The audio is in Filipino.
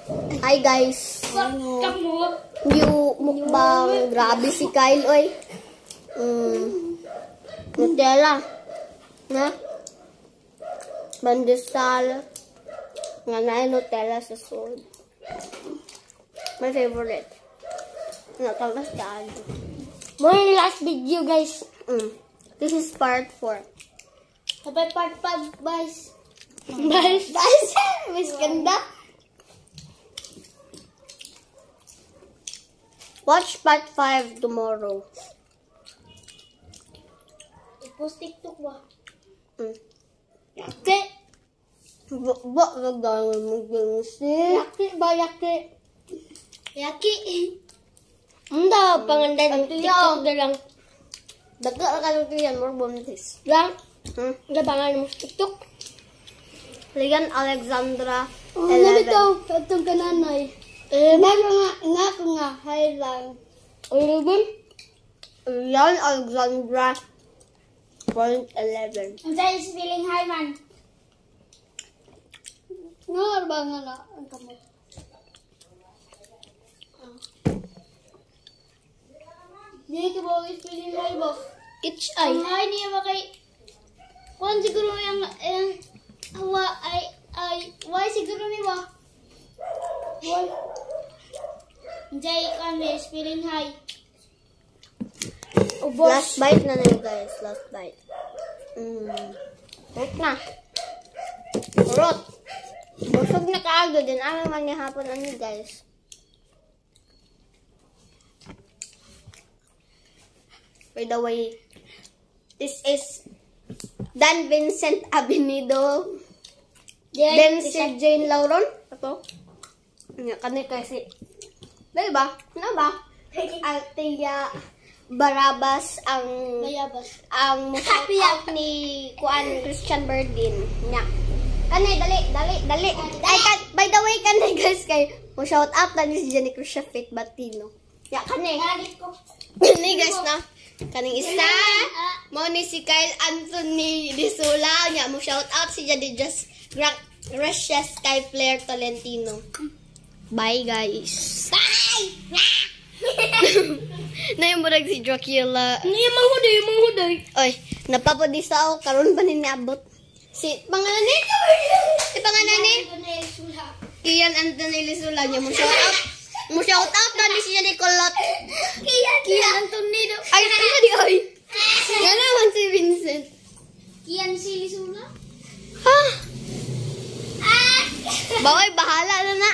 Hi guys. New mukbang. Grabe si Kyle, oy. Nutella. Na? Bandesal. Nga na Nutella sa sod. My favorite. Nakalas daan. More last video, guys. This is part 4. Sabay part 5, guys. Guys, mas ganda. Watch part 5 tomorrow. I-post TikTok ba? Yaki. Ba nagdawin mo gangsi. Yaki ba, yaki? Yaki. Anda, Pangandan TikTok na lang. Daga ka lang yan, more bonus. Lang? Gabangan mo sa TikTok? Ligan Alexandra 11. Nabitaw, itong kananay. Nga ko nga, hi lang. 11? Yan Alexandra .11. Ang dahil is feeling high, man. Nga, ba nga na, ang kamay. Hindi ka ba is feeling high ba? Itch Ang ay. high niya ba kay... Kung siguro yung... Why siguro niya ba? Why? Jay kami is feeling high. Last bite na yun, guys. Last bite. Wait na. Urot. Busog na kaagdo din. Amin man yung hapon ano, guys. By the way, this is Dan Vincent Abinido. Then si Jane Lauron. Ito. Kani kasi. Diba? Ano ba? Althea Barabas ang Mayabas. ang shout out ni Kuan Christian Berdin. Nya. Kani dali. Ay by the way kani guys kay mo shout out na ni si Jenny Crucia Fit Batino. Ya kani. Kani guys na. Kaning isa mo ni si Kyle Anthony Disula nya mo shout out si Jadi Just Russia Sky Flare Tolentino. Bye guys. Bye. Na yung murag si Dracula. Niya manghuday. Oy, napapodisa ako karon ba ni niabot? Si pangalan ni? Si pangalan ni? Kian Anthony Lisula niya mo shout out. Mo shout out na ni siya ni Colot. Kian Anthony do. Ay, ano di oy? Nga naman si Vincent. Kian si Lisula? Ha? Baway bahala na na.